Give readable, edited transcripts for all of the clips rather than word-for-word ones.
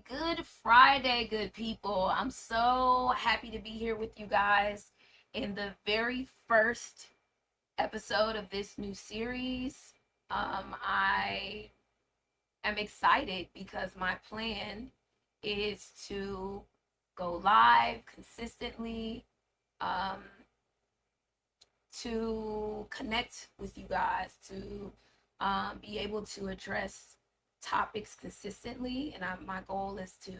Good Friday, good people. I'm so happy to be here with you guys in the very first episode of this new series. I am excited because my plan is to go live consistently, um, to connect with you guys, to be able to address topics consistently. And my goal is to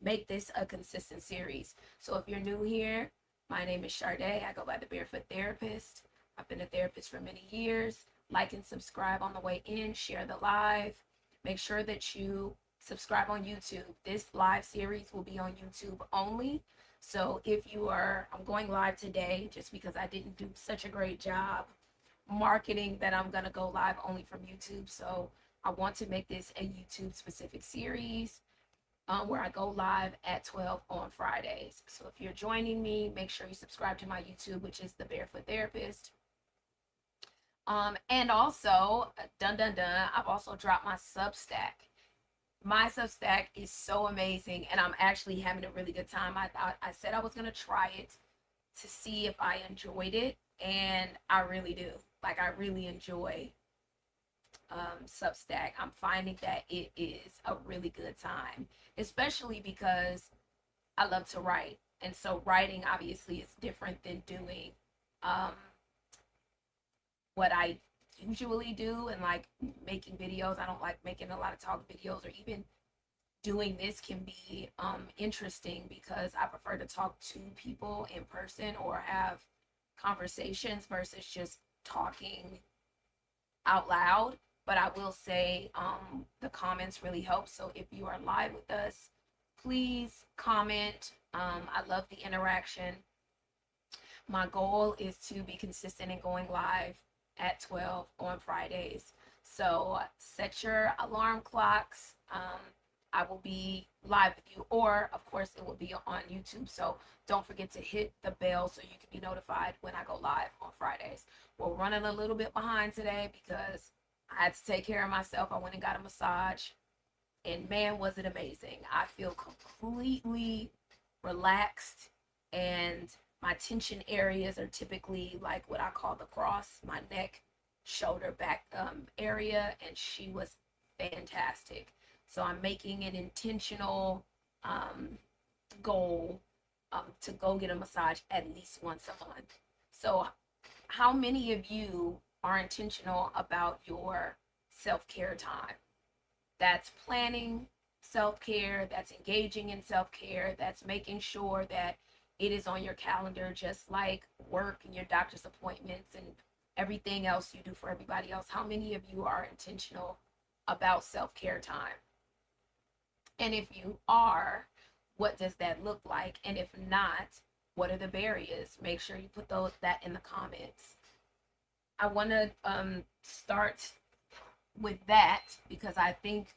make this a consistent series. So if you're new here, my name is Sade. I go by the Barefoot Therapist. I've been a therapist for many years. Like and subscribe on the way in, share the live. Make sure that you subscribe on YouTube. This live series will be on YouTube only. So if you are, I'm going live today just because I didn't do such a great job marketing that I'm going to go live only from YouTube. So I want to make this a YouTube specific series where I go live at 12 on Fridays. So if you're joining me, make sure you subscribe to my YouTube, which is the Barefoot Therapist. And also, I've also dropped my Substack. My Substack is so amazing, and I'm actually having a really good time. I said I was going to try it to see if I enjoyed it, and I really do. Like, I really enjoy Substack. I'm finding that it is a really good time, especially because I love to write. And so writing obviously is different than doing what I usually do, and like making videos. I don't like making a lot of talk videos, or even doing this can be interesting because I prefer to talk to people in person or have conversations versus just talking out loud. But I will say the comments really help. So if you are live with us, please comment. I love the interaction. My goal is to be consistent in going live at 12 on Fridays. So set your alarm clocks. I will be live with you, or of course it will be on YouTube. So don't forget to hit the bell so you can be notified when I go live on Fridays. We're running a little bit behind today because I had to take care of myself. I went and got a massage, and man, was it amazing. I feel completely relaxed, and my tension areas are typically like what I call the cross, my neck, shoulder, back area, and she was fantastic. So I'm making an intentional goal to go get a massage at least once a month. So how many of you are intentional about your self-care time? That's planning self-care, that's engaging in self-care, that's making sure that it is on your calendar, just like work and your doctor's appointments and everything else you do for everybody else. How many of you are intentional about self-care time? And if you are, what does that look like? And if not, what are the barriers? Make sure you put that in the comments. I want to start with that because I think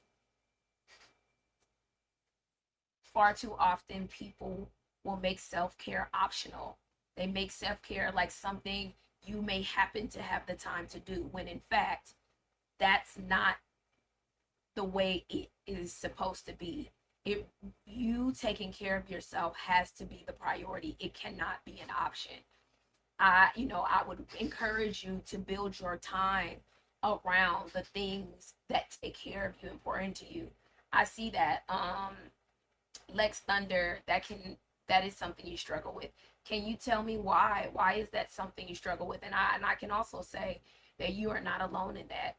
far too often people will make self-care optional. They make self-care like something you may happen to have the time to do, when in fact that's not the way it is supposed to be. You taking care of yourself has to be the priority. It cannot be an option. I would encourage you to build your time around the things that take care of you, important to you. I see that Lex Thunder, that is something you struggle with. Can you tell me why? Why is that something you struggle with? And I can also say that you are not alone in that.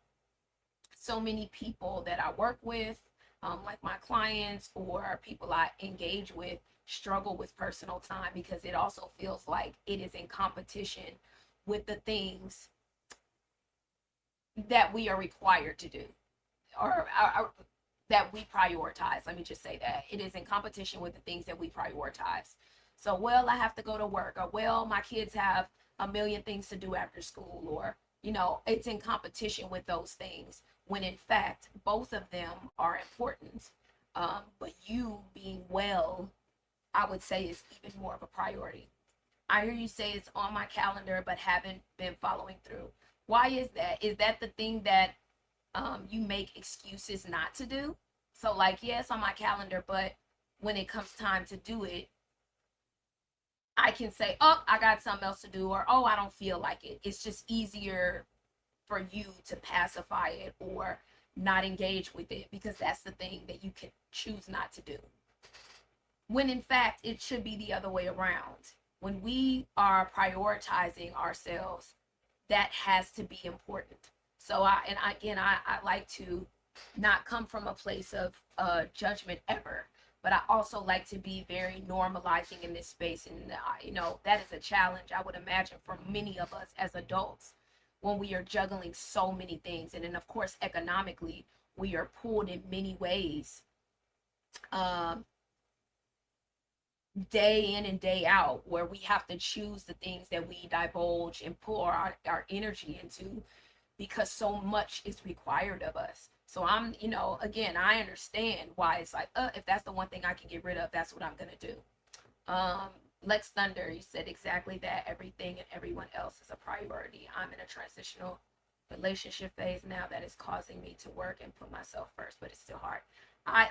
So many people that I work with, like my clients or people I engage with, struggle with personal time because it also feels like it is in competition with the things that we are required to do, or that we prioritize. Let me just say that it is in competition with the things that we prioritize. So, well, I have to go to work, or well, my kids have a million things to do after school, or it's in competition with those things, when in fact both of them are important. But you being well, I would say, is even more of a priority. I hear you say it's on my calendar but haven't been following through. Why is that? Is that the thing that you make excuses not to do? So like, yeah, it's on my calendar, but when it comes time to do it, I can say, oh, I got something else to do, or oh, I don't feel like it. It's just easier for you to pacify it or not engage with it, because that's the thing that you can choose not to do. When in fact, it should be the other way around. When we are prioritizing ourselves, that has to be important. So I like to not come from a place of judgment ever, but I also like to be very normalizing in this space. And that is a challenge, I would imagine, for many of us as adults, when we are juggling so many things. And then of course economically, we are pulled in many ways, um, day in and day out, where we have to choose the things that we divulge and pour our energy into, because so much is required of us. So again, I understand why it's like, if that's the one thing I can get rid of, that's what I'm gonna do. um Lex Thunder, you said exactly that. Everything and everyone else is a priority. I'm in a transitional relationship phase now that is causing me to work and put myself first, but it's still hard. I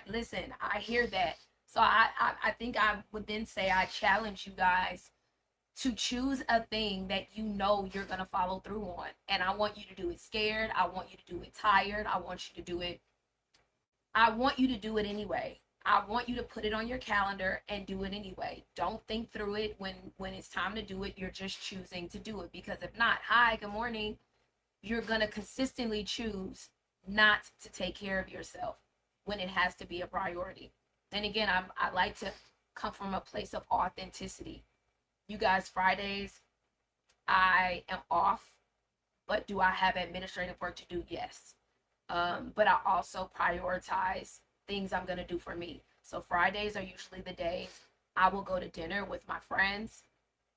hear that. So I think I would then say I challenge you guys to choose a thing that you know you're going to follow through on. And I want you to do it scared. I want you to do it tired. I want you to do it anyway. I want you to put it on your calendar and do it anyway. Don't think through it. When it's time to do it, you're just choosing to do it. Because if not, hi, good morning, you're going to consistently choose not to take care of yourself when it has to be a priority. And again, I like to come from a place of authenticity. You guys, Fridays, I am off, but do I have administrative work to do? Yes. But I also prioritize things I'm going to do for me. So Fridays are usually the days I will go to dinner with my friends,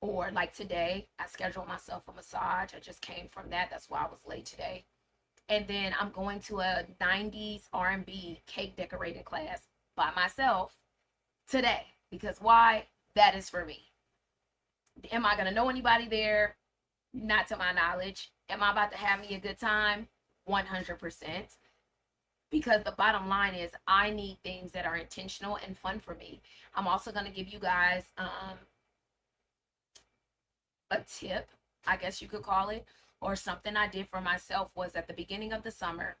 or like today, I scheduled myself a massage. I just came from that. That's why I was late today. And then I'm going to a 90s R&B cake decorating class by myself today. Because why? That is for me. Am I going to know anybody there? Not to my knowledge. Am I about to have me a good time? 100%. Because the bottom line is, I need things that are intentional and fun for me. I'm also going to give you guys a tip, I guess you could call it, or something I did for myself. Was at the beginning of the summer,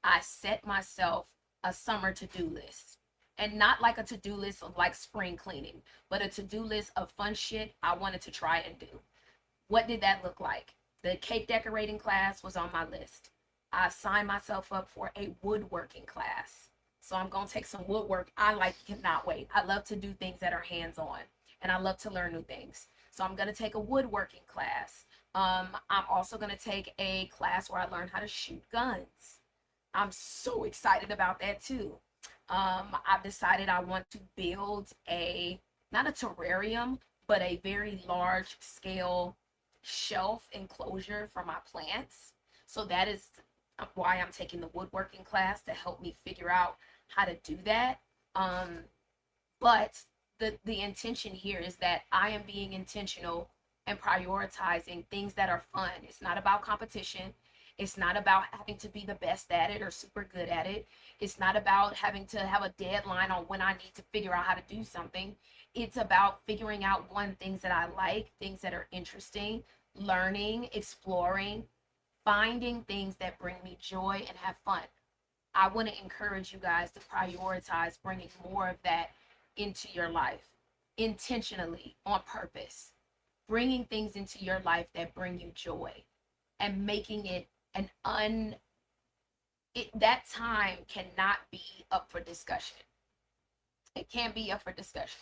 I set myself a summer to-do list. And not like a to-do list of like spring cleaning, but a to-do list of fun shit I wanted to try and do. What did that look like? The cake decorating class was on my list. I signed myself up for a woodworking class. So I'm going to take some woodwork. Cannot wait. I love to do things that are hands-on, and I love to learn new things. So I'm going to take a woodworking class. I'm also going to take a class where I learn how to shoot guns. I'm so excited about that too. I've decided I want to build not a terrarium, but a very large scale shelf enclosure for my plants. So that is why I'm taking the woodworking class, to help me figure out how to do that. But the intention here is that I am being intentional and prioritizing things that are fun. It's not about competition. It's not about having to be the best at it or super good at it. It's not about having to have a deadline on when I need to figure out how to do something. It's about figuring out things that I like, things that are interesting, learning, exploring, finding things that bring me joy and have fun. I want to encourage you guys to prioritize bringing more of that into your life, intentionally, on purpose. Bringing things into your life that bring you joy, and making it that time cannot be up for discussion. It can't be up for discussion.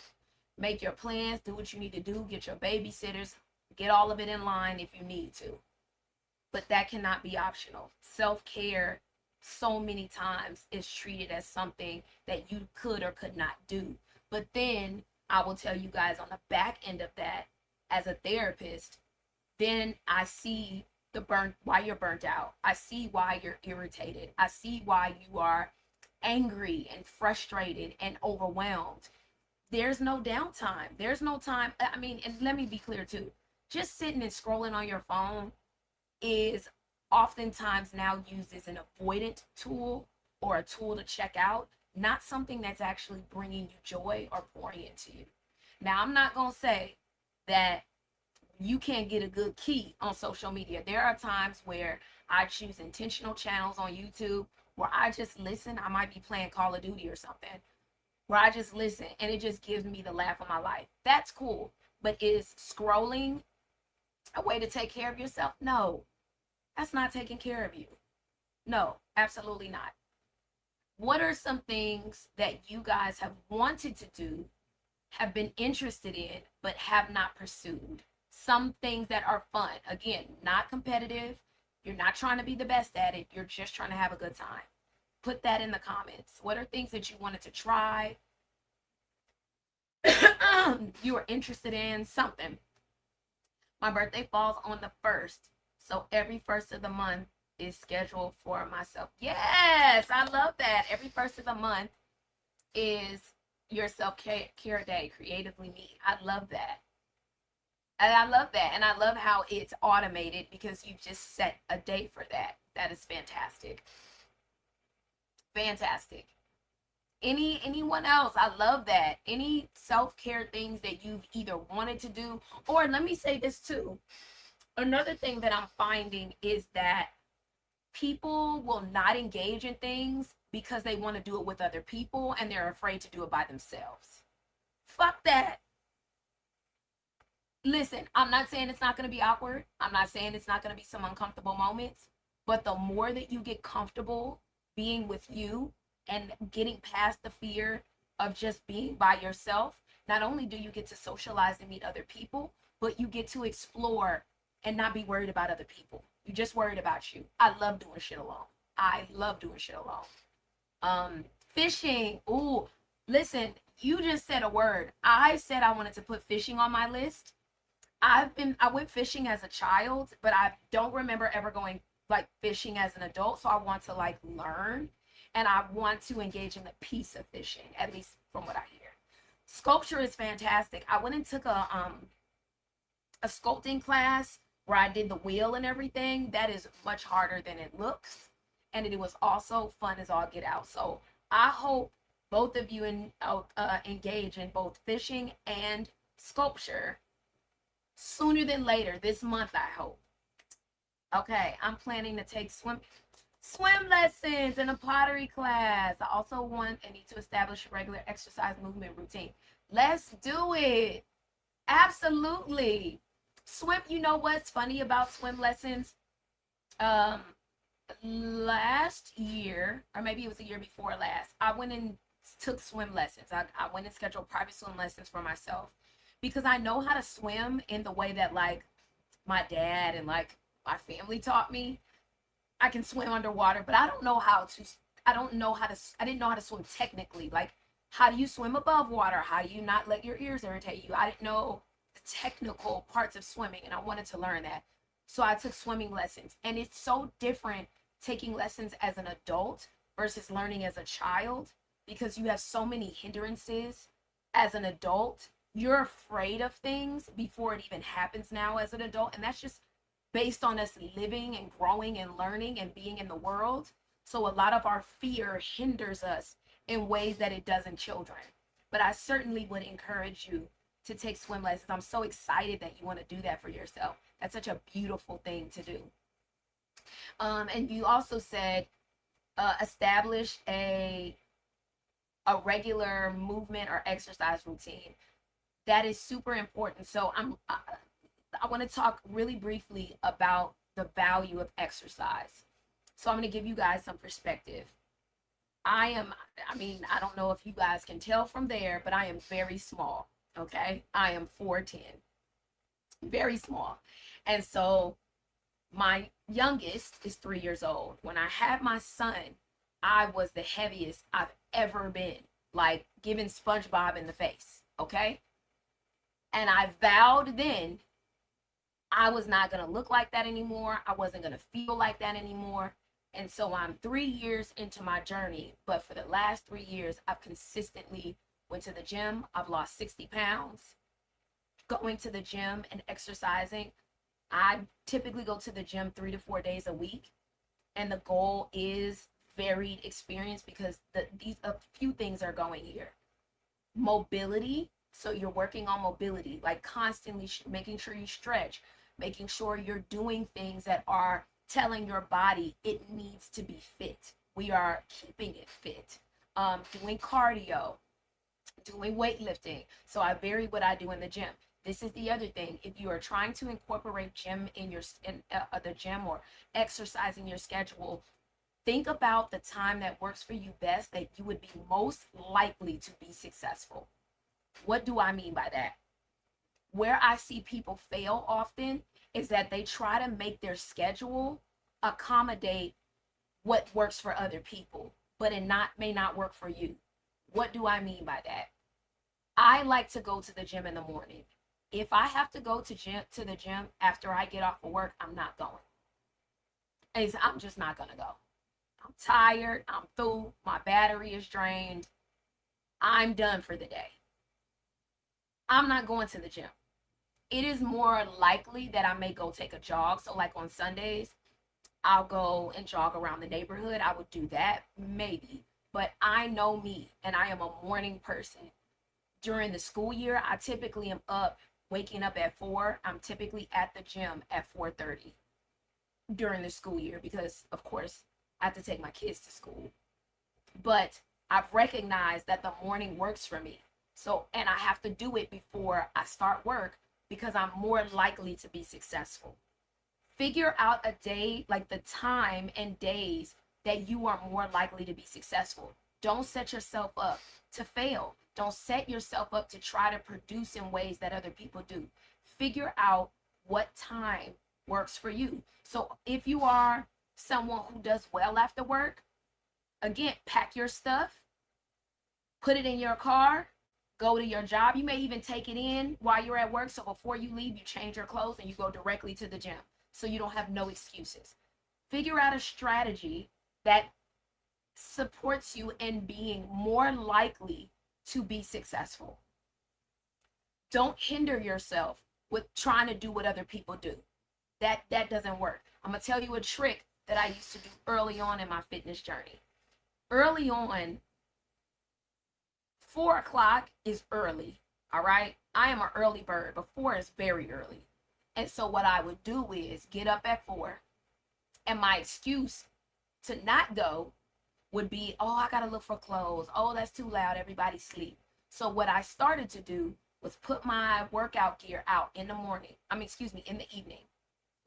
Make your plans, do what you need to do, get your babysitters, get all of it in line if you need to. But that cannot be optional. Self-care so many times is treated as something that you could or could not do. But then I will tell you guys, on the back end of that, as a therapist, then I see why you're burnt out. I see why you're irritated. I see why you are angry and frustrated and overwhelmed. There's no downtime. There's no time. I mean, and let me be clear too. Just sitting and scrolling on your phone is oftentimes now used as an avoidant tool, or a tool to check out, not something that's actually bringing you joy or pouring into you. Now, I'm not going to say that you can't get a good key on social media. There are times where I choose intentional channels on YouTube where I just listen. I might be playing Call of Duty or something, where I just listen and it just gives me the laugh of my life. That's cool. But is scrolling a way to take care of yourself? No, that's not taking care of you. No, absolutely not. What are some things that you guys have wanted to do, have been interested in, but have not pursued? Some things that are fun. Again, not competitive. You're not trying to be the best at it. You're just trying to have a good time. Put that in the comments. What are things that you wanted to try? You are interested in something. My birthday falls on the 1st. So every first of the month is scheduled for myself. Yes, I love that. Every first of the month is your self-care day, Creatively Me. I love that. And I love that. And I love how it's automated because you just set a date for that. That is fantastic. Fantastic. Anyone else? I love that. Any self-care things that you've either wanted to do, or let me say this too. Another thing that I'm finding is that people will not engage in things because they want to do it with other people and they're afraid to do it by themselves. Fuck that. Listen, I'm not saying it's not going to be awkward. I'm not saying it's not going to be some uncomfortable moments. But the more that you get comfortable being with you and getting past the fear of just being by yourself, not only do you get to socialize and meet other people, but you get to explore and not be worried about other people. You're just worried about you. I love doing shit alone. I love doing shit alone. Fishing. Ooh, listen, you just said a word. I said I wanted to put fishing on my list. I went fishing as a child, but I don't remember ever going like fishing as an adult. So I want to like learn, and I want to engage in the piece of fishing, at least from what I hear. Sculpture is fantastic. I went and took a sculpting class where I did the wheel and everything. That is much harder than it looks, and it was also fun as all get out. So I hope both of you engage in both fishing and sculpture sooner than later this month, I hope. Okay, I'm planning to take swim lessons and a pottery class. I also want and need to establish a regular exercise movement routine. Let's do it. Absolutely. Swim, you know what's funny about swim lessons? Last year, or maybe it was the year before last, I went and took swim lessons. I went and scheduled private swim lessons for myself because I know how to swim in the way that like my dad and like my family taught me. I can swim underwater, but I didn't know how to swim technically. Like, how do you swim above water? How do you not let your ears irritate you? I didn't know the technical parts of swimming, and I wanted to learn that. So I took swimming lessons, and it's so different taking lessons as an adult versus learning as a child because you have so many hindrances as an adult. You're afraid of things before it even happens now as an adult, and that's just based on us living and growing and learning and being in the world. So a lot of our fear hinders us in ways that it does in children. But I certainly would encourage you to take swim lessons. I'm so excited that you want to do that for yourself. That's such a beautiful thing to do. And you also said establish a regular movement or exercise routine. That is super important. So I want to talk really briefly about the value of exercise. So I'm going to give you guys some perspective. I don't know if you guys can tell from there, but I am very small. Okay. I am 4'10", very small. And so my youngest is 3 years old. When I had my son, I was the heaviest I've ever been, like giving SpongeBob in the face. Okay. And I vowed then I was not going to look like that anymore. I wasn't going to feel like that anymore. And so I'm 3 years into my journey. But for the last 3 years, I've consistently went to the gym. I've lost 60 pounds. Going to the gym and exercising. I typically go to the gym 3 to 4 days a week. And the goal is varied experience because these a few things are going here. Mobility, so you're working on mobility, like constantly making sure you stretch, making sure you're doing things that are telling your body it needs to be fit. We are keeping it fit. Doing cardio, doing weightlifting. So I vary what I do in the gym. This is the other thing. If you are trying to incorporate gym in the gym or exercise in your schedule, think about the time that works for you best, that you would be most likely to be successful. What do I mean by that? Where I see people fail often is that they try to make their schedule accommodate what works for other people, but it may not work for you. What do I mean by that? I like to go to the gym in the morning. If I have to go to the gym after I get off of work, I'm not going. I'm just not gonna go. I'm tired. I'm through. My battery is drained. I'm done for the day. I'm not going to the gym. It is more likely that I may go take a jog. So like on Sundays, I'll go and jog around the neighborhood. I would do that, maybe. But I know me, and I am a morning person. During the school year, I typically am waking up at 4. I'm typically at the gym at 4:30 during the school year because, of course, I have to take my kids to school. But I've recognized that the morning works for me. So, and I have to do it before I start work because I'm more likely to be successful. Figure out a day, like the time and days that you are more likely to be successful. Don't set yourself up to fail. Don't set yourself up to try to produce in ways that other people do. Figure out what time works for you. So if you are someone who does well after work, again, pack your stuff, put it in your car, go to your job. You may even take it in while you're at work. So before you leave, you change your clothes and you go directly to the gym. So you don't have no excuses. Figure out a strategy that supports you in being more likely to be successful. Don't hinder yourself with trying to do what other people do. That doesn't work. I'm going to tell you a trick that I used to do early on in my fitness journey. Early on, 4 o'clock is early, all right? I am an early bird, but 4 is very early. And so what I would do is get up at 4, and my excuse to not go would be, oh, I got to look for clothes. Oh, that's too loud. Everybody sleep. So what I started to do was put my workout gear out in the morning. In the evening.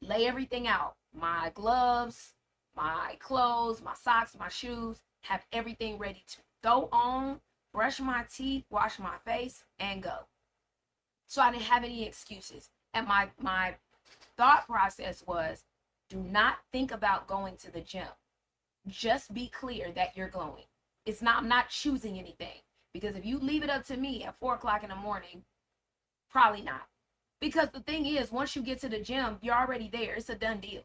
Lay everything out. My gloves, my clothes, my socks, my shoes. Have everything ready to throw on, brush my teeth, wash my face, and go. So I didn't have any excuses. And my thought process was, do not think about going to the gym. Just be clear that you're going. I'm not choosing anything. Because if you leave it up to me at 4 o'clock in the morning, probably not. Because the thing is, once you get to the gym, you're already there. It's a done deal.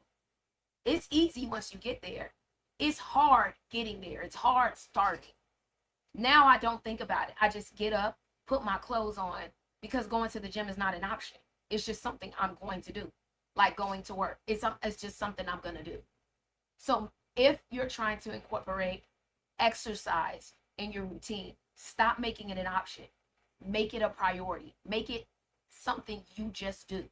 It's easy once you get there. It's hard getting there. It's hard starting. Now I don't think about it. I just get up, put my clothes on, because going to the gym is not an option. It's just something I'm going to do. Like going to work. It's just something I'm going to do. So if you're trying to incorporate exercise in your routine, stop making it an option. Make it a priority. Make it something you just do.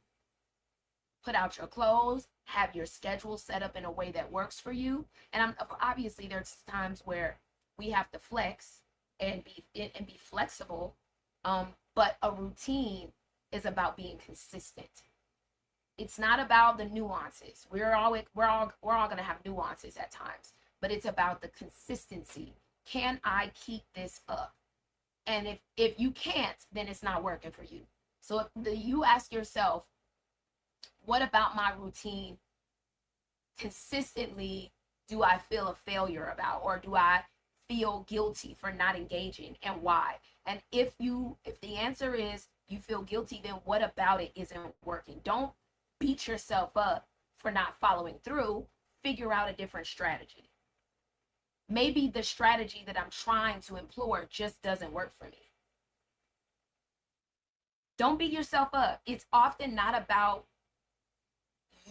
Put out your clothes, have your schedule set up in a way that works for you. And obviously there's times where we have to flex and be flexible. But a routine is about being consistent. It's not about the nuances. We're all going to have nuances at times, but it's about the consistency. Can I keep this up? And if you can't, then it's not working for you. So if you ask yourself, what about my routine consistently do I feel a failure about, or do I feel guilty for not engaging, and why? And if the answer is you feel guilty, then what about it isn't working? Don't beat yourself up for not following through. Figure out a different strategy. Maybe the strategy that I'm trying to employ just doesn't work for me. Don't beat yourself up. It's often not about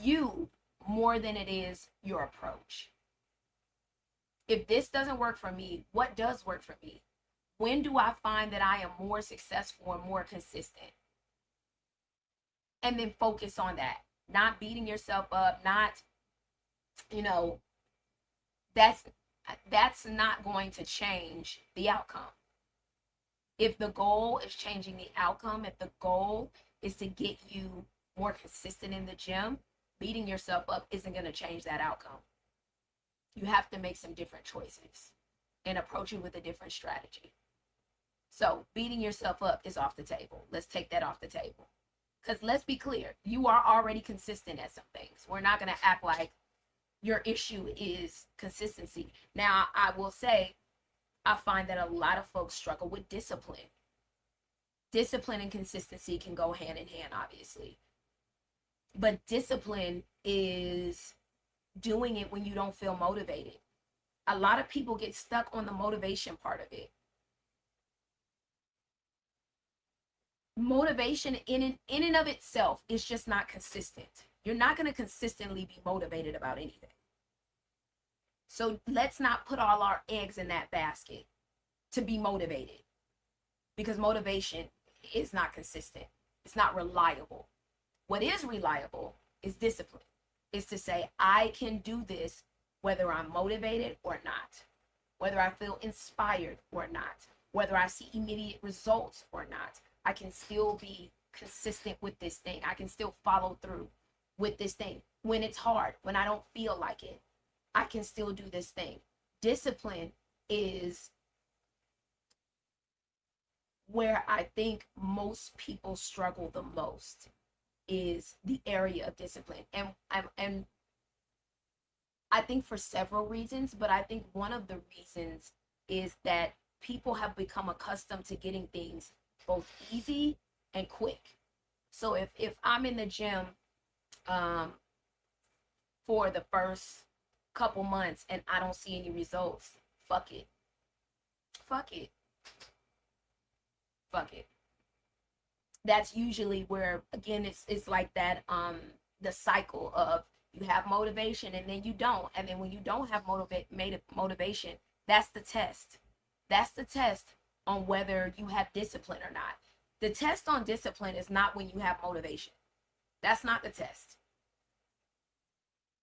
you more than it is your approach. If this doesn't work for me, what does work for me? When do I find that I am more successful and more consistent? And then focus on that. Not beating yourself up, not, you know, that's not going to change the outcome. If the goal is changing the outcome, if the goal is to get you more consistent in the gym, beating yourself up isn't going to change that outcome. You have to make some different choices and approach it with a different strategy. So beating yourself up is off the table. Let's take that off the table. Because let's be clear, you are already consistent at some things. We're not going to act like your issue is consistency. Now, I will say, I find that a lot of folks struggle with discipline. Discipline and consistency can go hand in hand, obviously. But discipline is doing it when you don't feel motivated. A lot of people get stuck on the motivation part of it. Motivation in and of itself is just not consistent. You're not going to consistently be motivated about anything. So let's not put all our eggs in that basket to be motivated, because motivation is not consistent. It's not reliable. What is reliable is discipline. Is to say, I can do this whether I'm motivated or not, whether I feel inspired or not, whether I see immediate results or not. I can still be consistent with this thing. I can still follow through with this thing. When it's hard, when I don't feel like it, I can still do this thing. Discipline is where I think most people struggle the most, is the area of discipline. And I think for several reasons, but I think one of the reasons is that people have become accustomed to getting things both easy and quick. So if I'm in the gym for the first couple months and I don't see any results, fuck it. Fuck it. Fuck it. That's usually where, again, it's like that, the cycle of you have motivation and then you don't. And then when you don't have motivation, that's the test. That's the test on whether you have discipline or not. The test on discipline is not when you have motivation. That's not the test.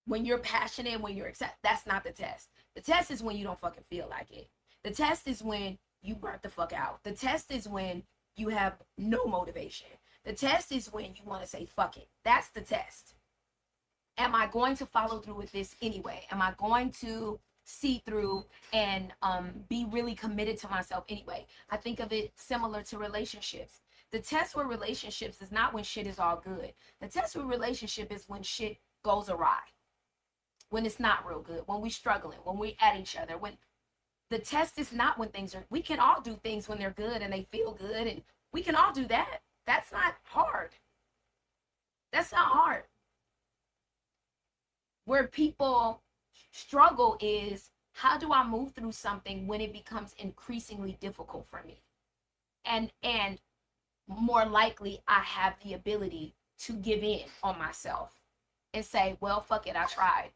When you're passionate, when you're excited, that's not the test. The test is when you don't fucking feel like it. The test is when you burnt the fuck out. The test is when you have no motivation. The test is when you want to say fuck it. That's the test. Am I going to follow through with this anyway? Am I going to see through and be really committed to myself anyway? I think of it similar to relationships. The test with relationships is not when shit is all good. The test with relationship is when shit goes awry, when it's not real good, when we're struggling, when we're at each other. When the test is not when things are, we can all do things when they're good and they feel good, and we can all do that. That's not hard. That's not hard. Where people struggle is, how do I move through something when it becomes increasingly difficult for me? And more likely I have the ability to give in on myself and say, well, fuck it, I tried.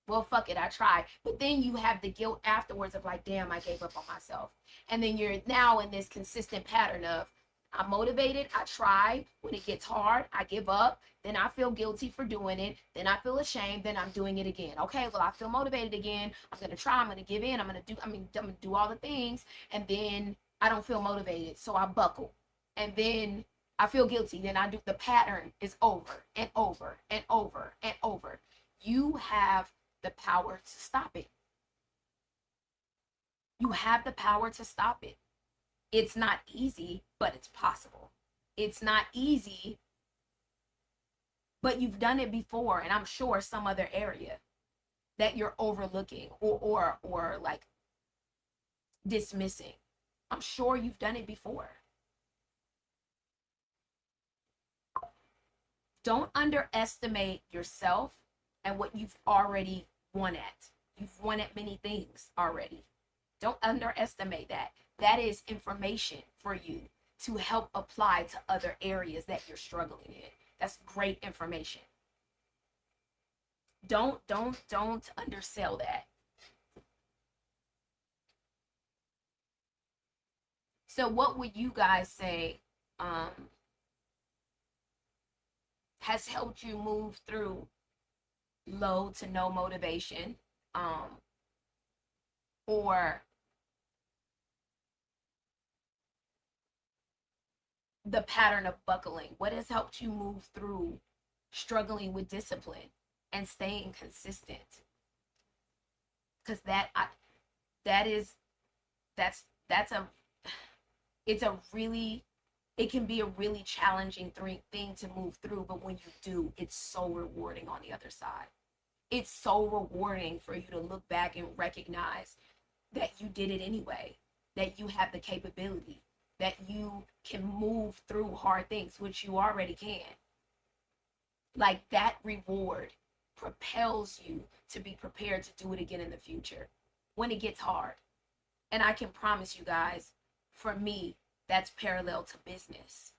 Well, fuck it, I tried. But then you have the guilt afterwards of like, damn, I gave up on myself. And then you're now in this consistent pattern of, I'm motivated, I try. When it gets hard, I give up. Then I feel guilty for doing it. Then I feel ashamed. Then I'm doing it again. Okay, well, I feel motivated again. I'm going to try. I'm going to give in. I'm going to do all the things. And then I don't feel motivated. So I buckle. And then I feel guilty. Then I do, the pattern is over and over and over and over. You have the power to stop it. You have the power to stop it. It's not easy, but it's possible. It's not easy, but you've done it before, and I'm sure some other area that you're overlooking or like dismissing. I'm sure you've done it before. Don't underestimate yourself and what you've already won at. You've won at many things already. Don't underestimate that. That is information for you to help apply to other areas that you're struggling in. That's great information. Don't undersell that. So what would you guys say has helped you move through low to no motivation, or the pattern of buckling? What has helped you move through struggling with discipline and staying consistent? Because that is that's a it's a really it can be a really challenging thing to move through, but when you do, it's so rewarding on the other side. It's so rewarding for you to look back and recognize that you did it anyway, that you have the capability, that you can move through hard things, which you already can. Like, that reward propels you to be prepared to do it again in the future when it gets hard. And I can promise you guys, for me, that's parallel to business.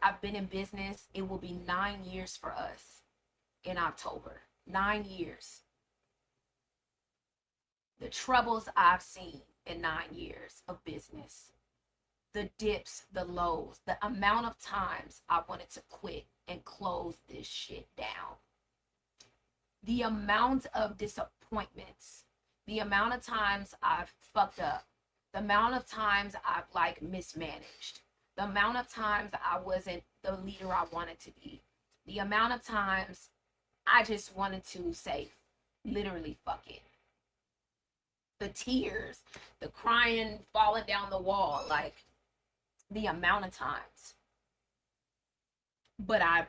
I've been in business. It will be 9 years for us in October. 9 years. The troubles I've seen in 9 years of business, the dips, the lows, the amount of times I wanted to quit and close this shit down, the amount of disappointments, the amount of times I've fucked up, the amount of times I've like mismanaged, the amount of times I wasn't the leader I wanted to be, the amount of times I just wanted to say literally fuck it, the tears, the crying, falling down the wall, like the amount of times. But I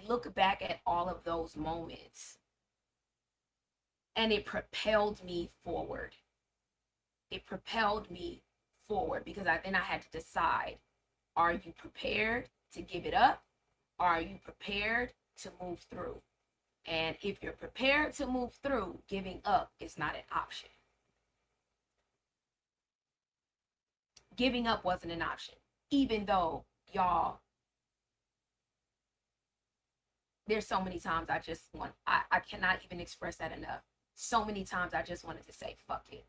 look back at all of those moments and it propelled me forward. It propelled me forward because then I had to decide, are you prepared to give it up? Or are you prepared to move through? And if you're prepared to move through, giving up is not an option. Giving up wasn't an option, even though, y'all, there's so many times I cannot even express that enough. So many times I just wanted to say, fuck it.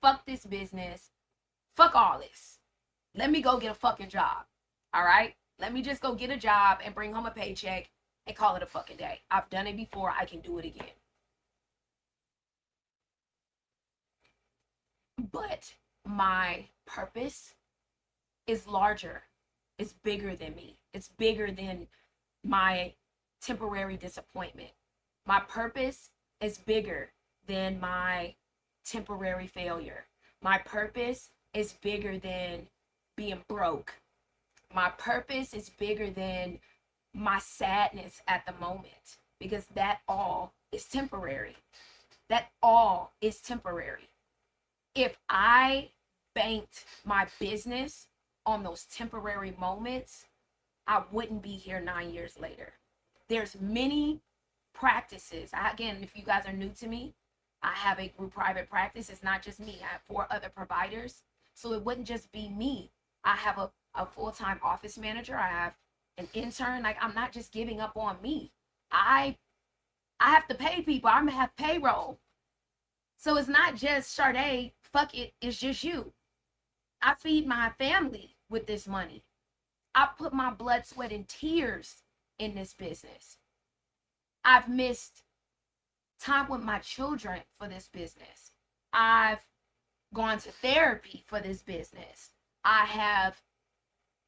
Fuck this business. Fuck all this. Let me go get a fucking job. All right? Let me just go get a job and bring home a paycheck and call it a fucking day. I've done it before. I can do it again. But my purpose is larger. It's bigger than me. It's bigger than my temporary disappointment. My purpose is bigger than my temporary failure. My purpose is bigger than being broke. My purpose is bigger than my sadness at the moment, because that all is temporary. That all is temporary. If I banked my business on those temporary moments, I wouldn't be here 9 years later. There's many practices. Again, if you guys are new to me, I have a group private practice. It's not just me. I have 4 other providers. So it wouldn't just be me. I have a full-time office manager. I have an intern. Like, I'm not just giving up on me. I have to pay people. I'm gonna have payroll. So it's not just Sade, fuck it, it's just you. I feed my family with this money. I put my blood, sweat, and tears in this business. I've missed time with my children for this business. I've gone to therapy for this business. I have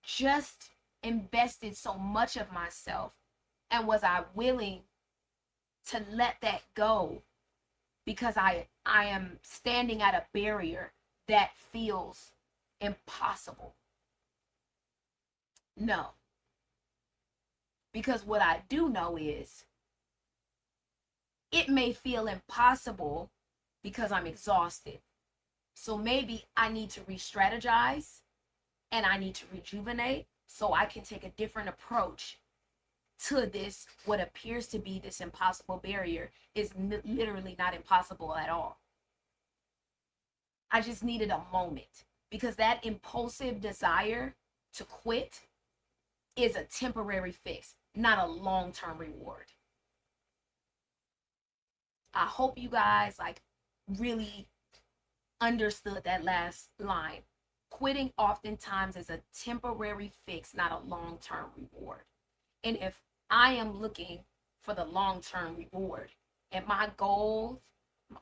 just invested so much of myself. And was I willing to let that go because I am standing at a barrier that feels impossible? No. Because what I do know is it may feel impossible because I'm exhausted. So maybe I need to re-strategize and I need to rejuvenate so I can take a different approach to this. What appears to be this impossible barrier is literally not impossible at all. I just needed a moment, because that impulsive desire to quit is a temporary fix, not a long-term reward. I hope you guys like really understood that last line. Quitting oftentimes is a temporary fix, not a long-term reward. And if I am looking for the long-term reward, and my goal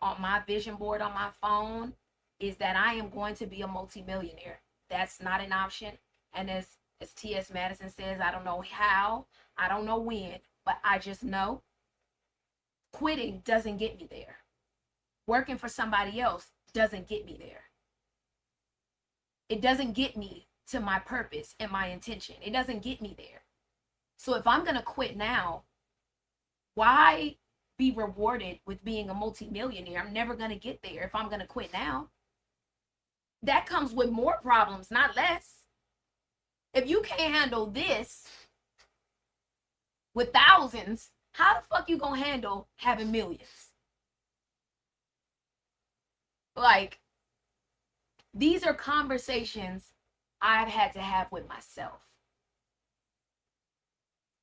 on my vision board on my phone is that I am going to be a multimillionaire, that's not an option. And as T.S. Madison says, I don't know how, I don't know when, but I just know quitting doesn't get me there. Working for somebody else doesn't get me there. It doesn't get me to my purpose and my intention. It doesn't get me there. So if I'm going to quit now, why be rewarded with being a multimillionaire? I'm never going to get there if I'm going to quit now. That comes with more problems, not less. If you can't handle this with thousands, how the fuck you going to handle having millions? Like, these are conversations I've had to have with myself.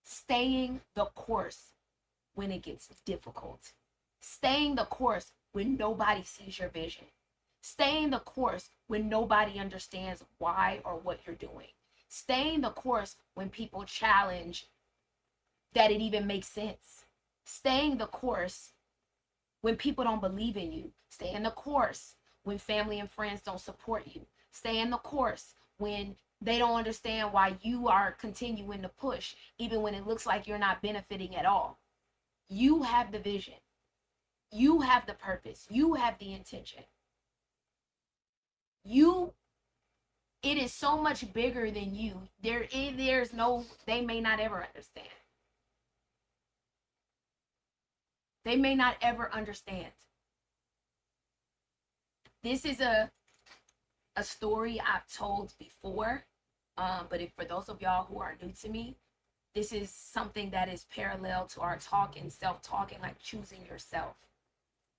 Staying the course when it gets difficult. Staying the course when nobody sees your vision. Staying the course when nobody understands why or what you're doing. Staying the course when people challenge that it even makes sense. Staying the course when people don't believe in you. Staying the course when family and friends don't support you. Stay in the course when they don't understand why you are continuing to push, even when it looks like you're not benefiting at all. You have the vision. You have the purpose. You have the intention. It is so much bigger than you. There's no, they may not ever understand. They may not ever understand. This is a story I've told before, but for those of y'all who are new to me, this is something that is parallel to our talking, self-talking, like choosing yourself.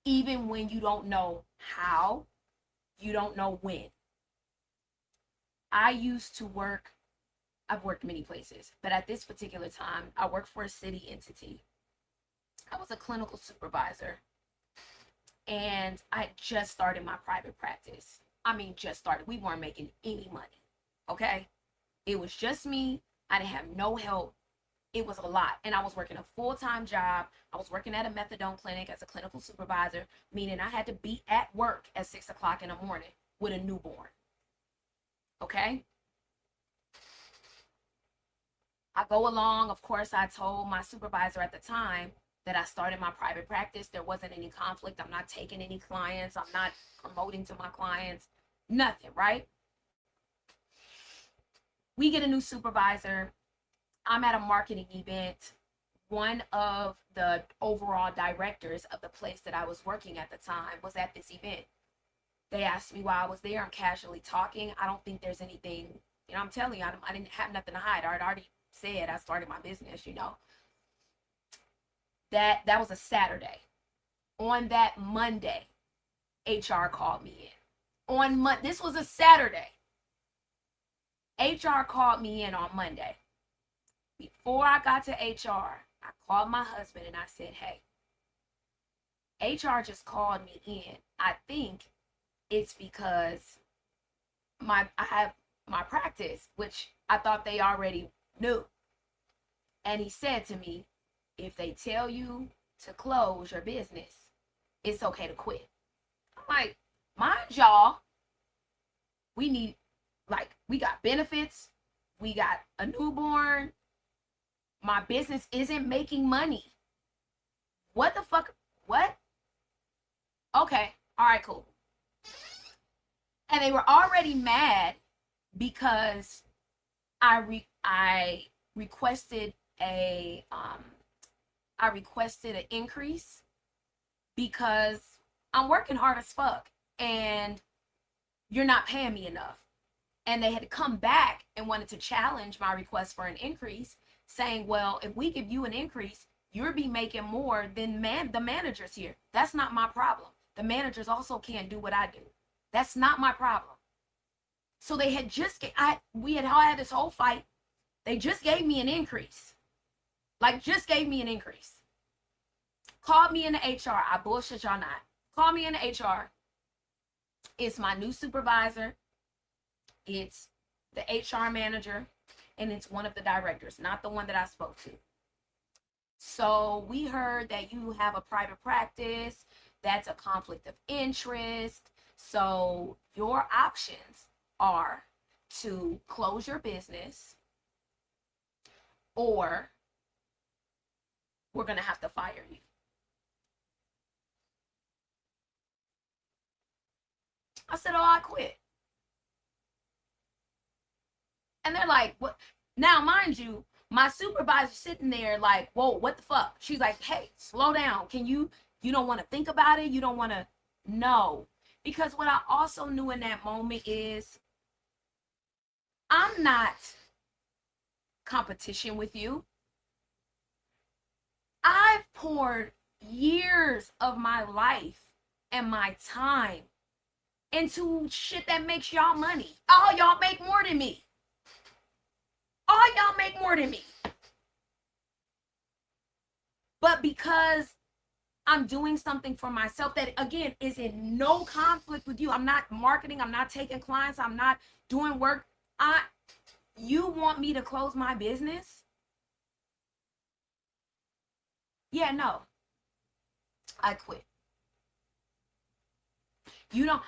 Even when you don't know how, you don't know when. I've worked many places, but at this particular time, I worked for a city entity. I was a clinical supervisor. And I had just started my private practice. I mean, just started. We weren't making any money, okay? It was just me. I didn't have no help. It was a lot. And I was working a full-time job. I was working at a methadone clinic as a clinical supervisor, meaning I had to be at work at 6 o'clock in the morning with a newborn, okay? I go along. Of course, I told my supervisor at the time that I started my private practice. There wasn't any conflict. I'm not taking any clients. I'm not promoting to my clients. Nothing, right? We get a new supervisor. I'm at a marketing event. One of the overall directors of the place that I was working at the time was at this event. They asked me why I was there. I'm casually talking. I don't think there's anything, I'm telling you, I didn't have nothing to hide. I had already said I started my business, That was a Saturday. On that Monday, HR called me in. This was a Saturday. HR called me in on Monday. Before I got to HR, I called my husband and I said, hey, HR just called me in. I think it's because I have my practice, which I thought they already knew. And he said to me, if they tell you to close your business, it's okay to quit. I'm like, mind y'all, we got benefits, we got a newborn, my business isn't making money. What the fuck? What? Okay, all right, cool. And they were already mad because I requested an increase because I'm working hard as fuck and you're not paying me enough. And they had come back and wanted to challenge my request for an increase, saying, well, if we give you an increase, you'll be making more than the managers here. That's not my problem. The managers also can't do what I do. That's not my problem. So they had we had all had this whole fight. They just gave me an increase. Called me into HR. I bullshit y'all not. Called me into HR. It's my new supervisor, it's the HR manager, and it's one of the directors, not the one that I spoke to. So we heard that you have a private practice. That's a conflict of interest. So your options are to close your business, or we're going to have to fire you. I said, oh, I quit. And they're like, what? Now, mind you, my supervisor's sitting there like, whoa, what the fuck? She's like, hey, slow down. You don't want to think about it? You don't want to know? Because what I also knew in that moment is I'm not competition with you. I've poured years of my life and my time into shit that makes y'all money. All y'all make more than me. All y'all make more than me. But because I'm doing something for myself that, again, is in no conflict with you. I'm not marketing. I'm not taking clients. I'm not doing work. You want me to close my business? Yeah, no. I quit. You don't,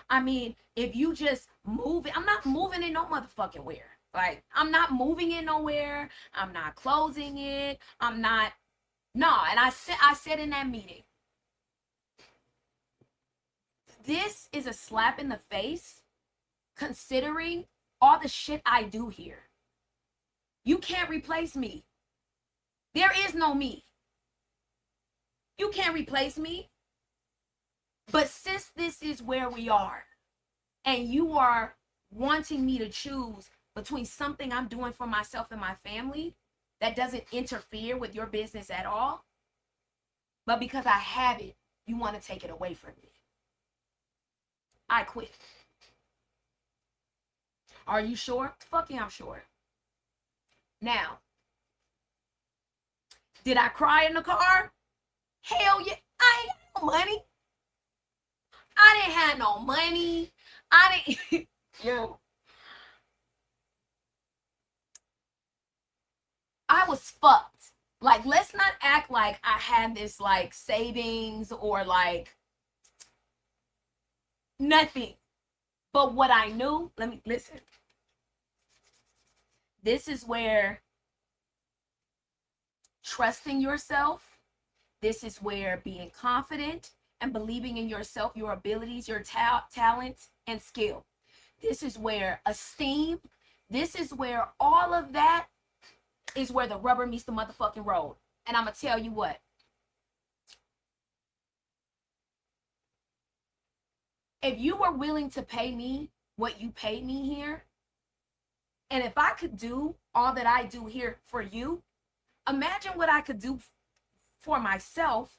if you just move it, I'm not moving it no motherfucking where. Like, I'm not moving it nowhere. I'm not closing it. No. And I said in that meeting, this is a slap in the face considering all the shit I do here. You can't replace me. There is no me. You can't replace me. But since this is where we are, and you are wanting me to choose between something I'm doing for myself and my family that doesn't interfere with your business at all, but because I have it, you want to take it away from me. I quit. Are you sure? Fuck yeah, I'm sure. Now, did I cry in the car? Hell yeah. I ain't got no money. I didn't have no money. I didn't. Yo. I was fucked. Like, let's not act like I had this, like, savings or, like, nothing. But what I knew, listen. This is where trusting yourself, this is where being confident and believing in yourself, your abilities, your talent, and skill. This is where esteem, this is where all of that is where the rubber meets the motherfucking road. And I'm going to tell you what. If you were willing to pay me what you paid me here, and if I could do all that I do here for you, imagine what I could do for myself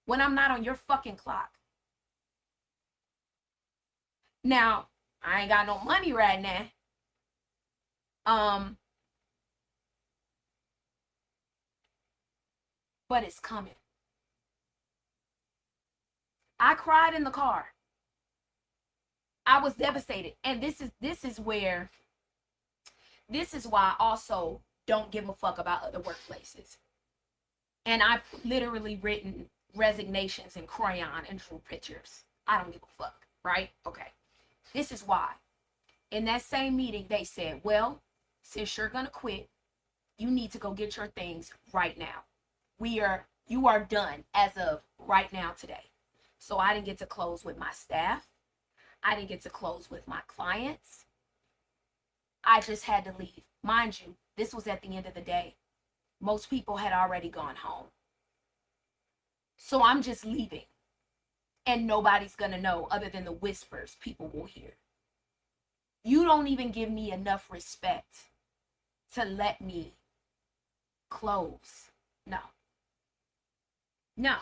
when I'm not on your fucking clock. Now, I ain't got no money right now. But it's coming. I cried in the car. I was devastated. And this is why I also don't give a fuck about other workplaces. And I've literally written resignations in crayon and drew pictures. I don't give a fuck, right? Okay. This is why. In that same meeting, they said, well, since you're going to quit, you need to go get your things right now. You are done as of right now today. So I didn't get to close with my staff. I didn't get to close with my clients. I just had to leave. Mind you, this was at the end of the day. Most people had already gone home. So I'm just leaving. And nobody's going to know other than the whispers people will hear. You don't even give me enough respect to let me close. No. No.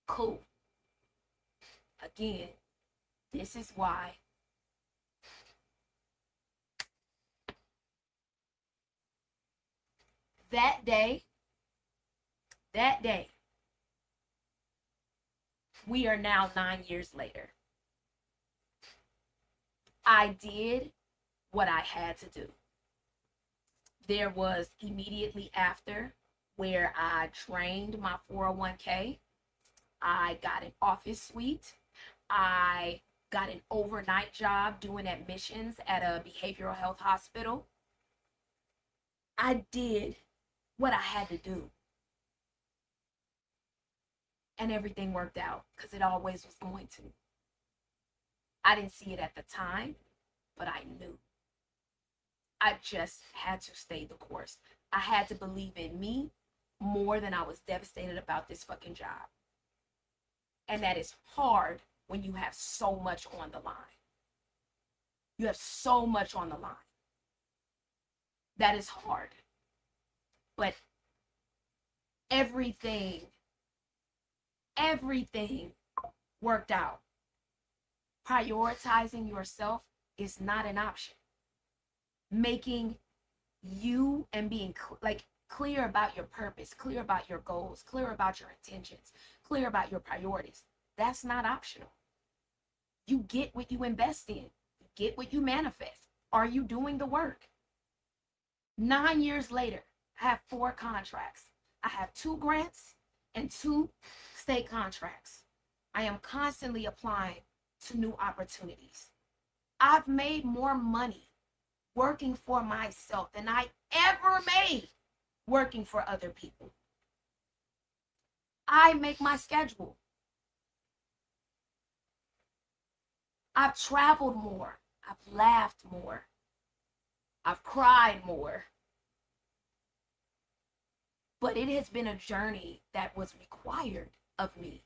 Cool. Again, this is why that day, We are now 9 years later. I did what I had to do. There was immediately after where I drained my 401k. I got an office suite. I got an overnight job doing admissions at a behavioral health hospital. I did what I had to do. And everything worked out because it always was going to. I didn't see it at the time, but I knew. I just had to stay the course. I had to believe in me more than I was devastated about this fucking job. And that is hard when you have so much on the line. You have so much on the line. That is hard. But everything worked out. Prioritizing yourself is not an option. Making you and being clear about your purpose, clear about your goals, clear about your intentions, clear about your priorities, that's not optional. You get what you invest in. You get what you manifest. Are you doing the work? 9 years later, I have 4 contracts. I have 2 grants and 2 state contracts. I am constantly applying to new opportunities. I've made more money working for myself than I ever made working for other people. I make my schedule. I've traveled more. I've laughed more. I've cried more. But it has been a journey that was required of me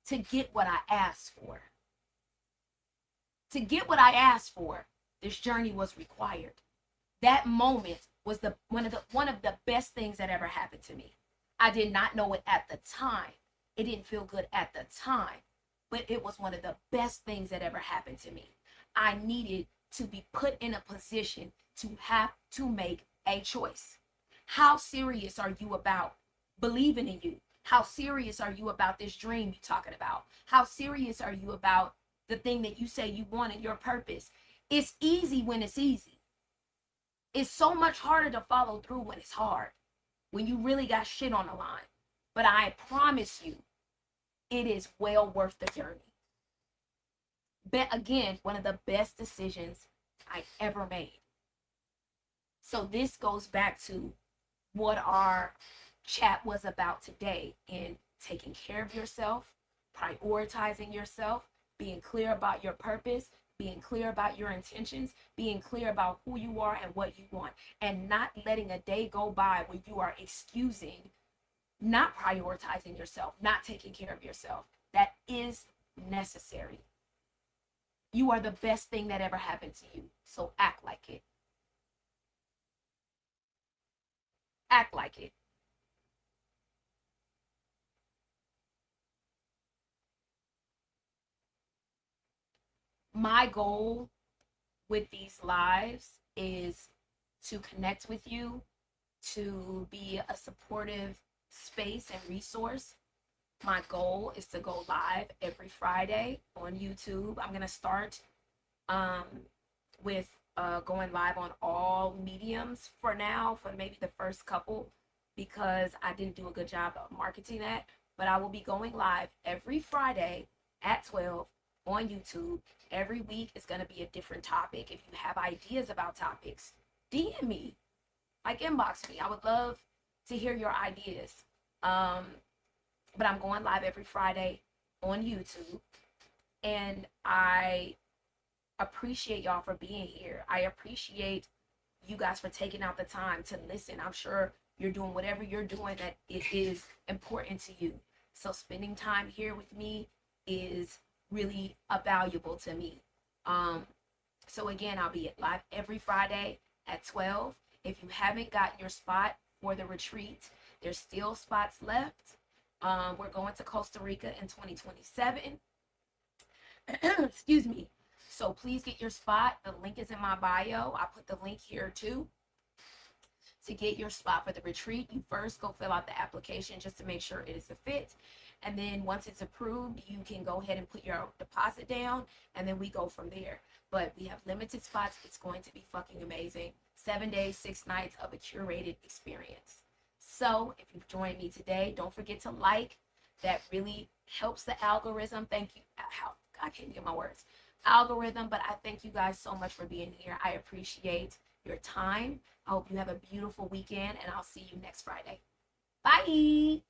to get what I asked for. To get what I asked for, this journey was required. That moment was one of the best things that ever happened to me. I did not know it at the time. It didn't feel good at the time, but it was one of the best things that ever happened to me. I needed to be put in a position to have to make a choice. How serious are you about believing in you? How serious are you about this dream you're talking about? How serious are you about the thing that you say you want and your purpose? It's easy when it's easy. It's so much harder to follow through when it's hard, when you really got shit on the line. But I promise you, it is well worth the journey. But again, one of the best decisions I ever made. So this goes back to what our chat was about today in taking care of yourself, prioritizing yourself, being clear about your purpose, being clear about your intentions, being clear about who you are and what you want, and not letting a day go by where you are excusing not prioritizing yourself, not taking care of yourself. That is necessary. You are the best thing that ever happened to you, so act like it. Act like it. My goal with these lives is to connect with you, to be a supportive space and resource. My goal is to go live every Friday on YouTube. I'm going to start with going live on all mediums for now, for maybe the first couple, because I didn't do a good job of marketing that. But I will be going live every Friday at 12 on YouTube. Every week is going to be a different topic. If you have ideas about topics, DM me, like inbox me. I would love to hear your ideas. But I'm going live every Friday on YouTube, and I appreciate y'all for being here. I appreciate you guys for taking out the time to listen. I'm sure you're doing whatever you're doing that it is important to you. So spending time here with me is really valuable to me. So again, I'll be live every Friday at 12. If you haven't gotten your spot for the retreat, there's still spots left. We're going to Costa Rica in 2027. Excuse me. So please get your spot. The link is in my bio. I put the link here too. To get your spot for the retreat, you first go fill out the application just to make sure it is a fit. And then once it's approved, you can go ahead and put your deposit down, and then we go from there. But we have limited spots. It's going to be fucking amazing. 7 days, 6 nights of a curated experience. So if you've joined me today, don't forget to like. That really helps the algorithm. Thank you. How I can't get my words. Algorithm, but I thank you guys so much for being here. I appreciate your time. I hope you have a beautiful weekend, and I'll see you next Friday. Bye.